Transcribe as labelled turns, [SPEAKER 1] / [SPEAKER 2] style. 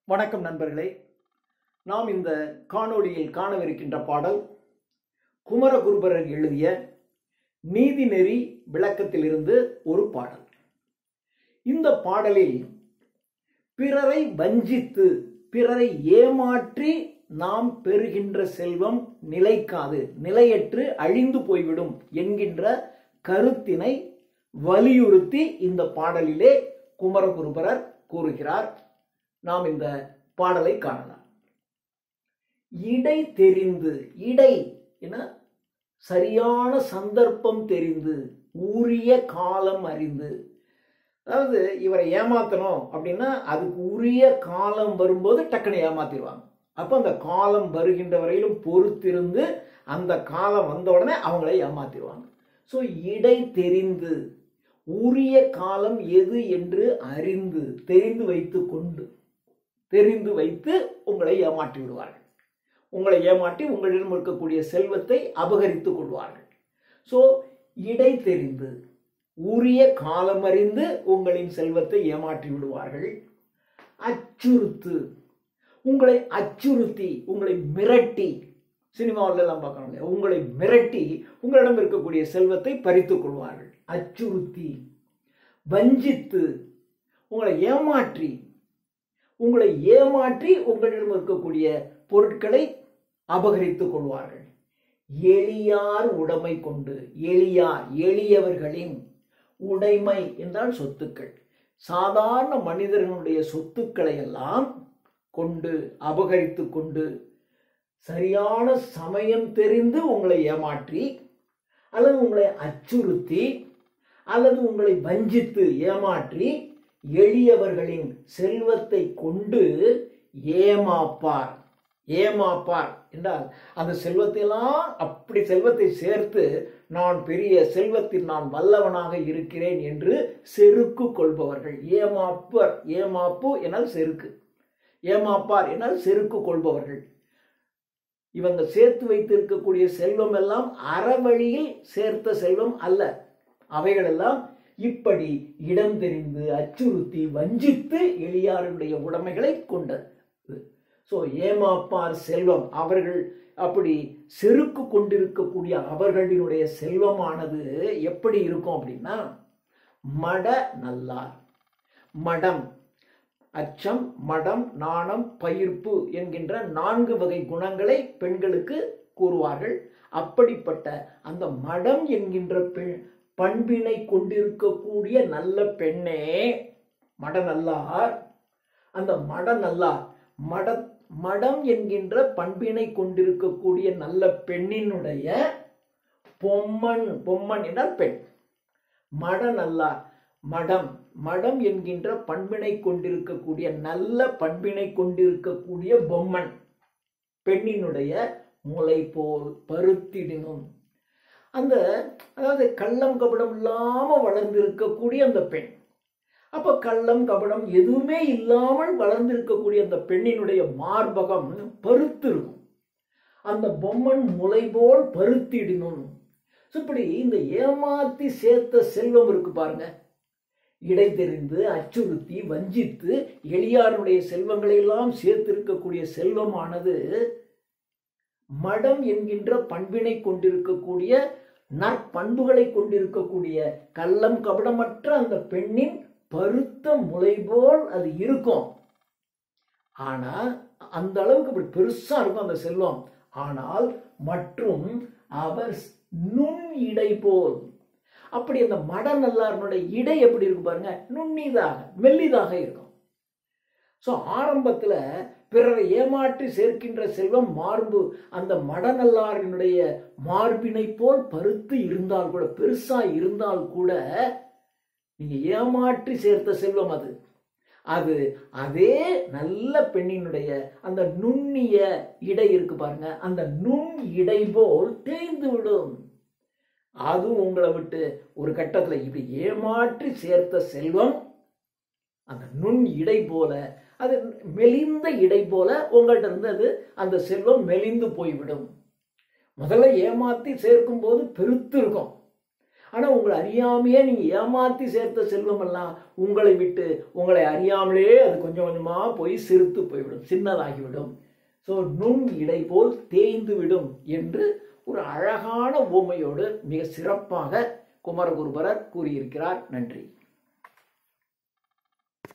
[SPEAKER 1] வணக்கம் நண்பர்களே. நாம் இந்த காணொளியில் காணவிருக்கின்ற பாடல் குமரகுருபரர் எழுதிய நீதிநெறி விளக்கத்திலிருந்து ஒரு பாடல். இந்த பாடலில் பிறரை வஞ்சித்து பிறரை ஏமாற்றி நாம் பெறுகின்ற செல்வம் நிலைக்காது, நிலையற்று அழிந்து போய்விடும் என்கின்ற கருத்தினை வலியுறுத்தி இந்த பாடலிலே குமரகுருபரர் கூறுகிறார். நாம் இந்த பாடலை காணலாம். இடை தெரிந்து, இடை என சரியான சந்தர்ப்பம் தெரிந்து, உரிய காலம் அறிந்து, அதாவது இவரை ஏமாத்தணும் அப்படின்னா அதுக்கு உரிய காலம் வரும்போது டக்குன்னு ஏமாத்திடுவாங்க. அப்போ அந்த காலம் வருகின்ற வரையிலும் பொறுத்திருந்து அந்த காலம் வந்த உடனே அவங்களை ஏமாத்திடுவாங்க. ஸோ இடை தெரிந்து, உரிய காலம் எது என்று அறிந்து தெரிந்து வைத்து உங்களை ஏமாற்றி விடுவார்கள். உங்களை ஏமாற்றி உங்களிடம் இருக்கக்கூடிய செல்வத்தை அபகரித்துக் கொள்வார்கள். ஸோ இடை தெரிந்து உரிய காலம் அறிந்து உங்களின் செல்வத்தை ஏமாற்றி விடுவார்கள். அச்சுறுத்து, உங்களை அச்சுறுத்தி, உங்களை மிரட்டி, சினிமாவில் எல்லாம் பார்க்கணும் இல்லையா, உங்களை மிரட்டி உங்களிடம் இருக்கக்கூடிய செல்வத்தை பறித்துக் கொள்வார்கள். அச்சுறுத்தி. வஞ்சித்து, உங்களை ஏமாற்றி உங்களிடம் இருக்கக்கூடிய பொருட்களை அபகரித்துக் கொள்வார்கள். எளியார் உடைமை கொண்டு, எளியவர்களின் உடைமை என்றால் சொத்துக்கள், சாதாரண மனிதர்களுடைய சொத்துக்களை எல்லாம் கொண்டு அபகரித்து கொண்டு சரியான சமயம் தெரிந்து உங்களை ஏமாற்றி அல்லது உங்களை அச்சுறுத்தி அல்லது உங்களை வஞ்சித்து ஏமாற்றி எளியவர்களின் செல்வத்தை கொண்டு ஏமாப்பார். ஏமாப்பார் என்றால் அந்த செல்வத்தை எல்லாம் அப்படி செல்வத்தை சேர்த்து நான் பெரிய செல்வத்தில் நான் வல்லவனாக இருக்கிறேன் என்று செருக்கு கொள்பவர்கள். ஏமாப்பு என்னால் செருக்கு, ஏமாப்பார் என்னால் செருக்கு கொள்பவர்கள். இவங்க சேர்த்து வைத்திருக்கக்கூடிய செல்வம் எல்லாம் அறவழியில் சேர்த்த செல்வம் அல்ல. அவைகளெல்லாம் இப்படி இடம் தெரிந்து அச்சுறுத்தி வஞ்சித்து எளியாருடைய உடைமைகளை கொண்டது. ஸோ ஏமாப்பார் செல்வம், அவர்கள் அப்படி செருக்கு கொண்டிருக்கக்கூடிய அவர்களினுடைய செல்வமானது எப்படி இருக்கும் அப்படின்னா மட நல்லார். மடம், அச்சம், மடம், நாணம், பயிர்ப்பு என்கின்ற 4 வகை குணங்களை பெண்களுக்கு கூறுவார்கள். அப்படிப்பட்ட அந்த மடம் என்கின்ற பண்பினை கொண்டிருக்கக்கூடிய நல்ல பெண்ணே மடநல்லார். அந்த மடநல்லார், மடம் என்கின்ற பண்பினை கொண்டிருக்கக்கூடிய நல்ல பெண்ணினுடைய பொம்மன் என்றால் பெண். மடநல்லார், மடம் என்கின்ற பண்பினை கொண்டிருக்கக்கூடிய நல்ல பண்பினை கொண்டிருக்கக்கூடிய பொம்மன் பெண்ணினுடைய முளை போல் பருத்திடினும், அந்த அதாவது கள்ளம் கபடம் இல்லாம வளர்ந்திருக்கக்கூடிய அந்த பெண். அப்ப கள்ளம் கபடம் எதுவுமே இல்லாமல் வளர்ந்திருக்கக்கூடிய அந்த பெண்ணினுடைய மார்பகம் பருத்திருக்கும். அந்த பொம்மன் முளை போல் பருத்திடினும். இப்படி இந்த ஏமாத்தி சேர்த்த செல்வம் இருக்கு பாருங்க, இடை தெரிந்து அச்சுறுத்தி வஞ்சித்து எளியாருடைய செல்வங்களை எல்லாம் சேர்த்திருக்கக்கூடிய செல்வமானது மடம் என்கின்ற பண்பினை கொண்டிருக்கக்கூடிய நற்பண்புகளை கொண்டிருக்கக்கூடிய கள்ளம் கபடமற்ற அந்த பெண்ணின் பருத்த முளை போல் அது இருக்கும். ஆனா அந்த அளவுக்கு அப்படி பெருசா இருக்கும் அந்த செல்வம். ஆனால் மற்றும் அவர் நுண் இடை போல், அப்படி அந்த மட நல்லாருடைய இடை எப்படி இருக்கு பாருங்க, நுண்ணிதாக மெல்லிதாக இருக்கும். ஸோ ஆரம்பத்துல பிறரை ஏமாற்றி சேர்க்கின்ற செல்வம் மார்பு அந்த மடநல்லாரினுடைய மார்பினை போல் பருத்து இருந்தால் கூட, பெருசா இருந்தால் கூட, நீங்க ஏமாற்றி சேர்த்த செல்வம் அது அதே நல்ல பெண்ணினுடைய அந்த நுண்ணிய இடை இருக்கு பாருங்க, அந்த நுண் இடை போல் தேய்ந்து விடும். அதுவும் உங்களை விட்டு ஒரு கட்டத்துல இப்படி ஏமாற்றி சேர்த்த செல்வம் அந்த நுண் இடை போல, அது மெலிந்த இடை போல உங்கள்கிட்ட இருந்து அது அந்த செல்வம் மெலிந்து போய்விடும். முதல்ல ஏமாத்தி சேர்க்கும் போது பெருத்து இருக்கும். ஆனால் உங்களை அறியாமையே நீங்கள் ஏமாற்றி சேர்த்த செல்வமெல்லாம் உங்களை விட்டு உங்களை அறியாமலே அது கொஞ்சம் கொஞ்சமாக போய் சிறுத்து போய்விடும், சின்னதாகிவிடும். ஸோ நுண் இடை போல் தேய்ந்து விடும் என்று ஒரு அழகான உவமையோடு மிக சிறப்பாக குமரகுருபரர் கூறியிருக்கிறார். நன்றி.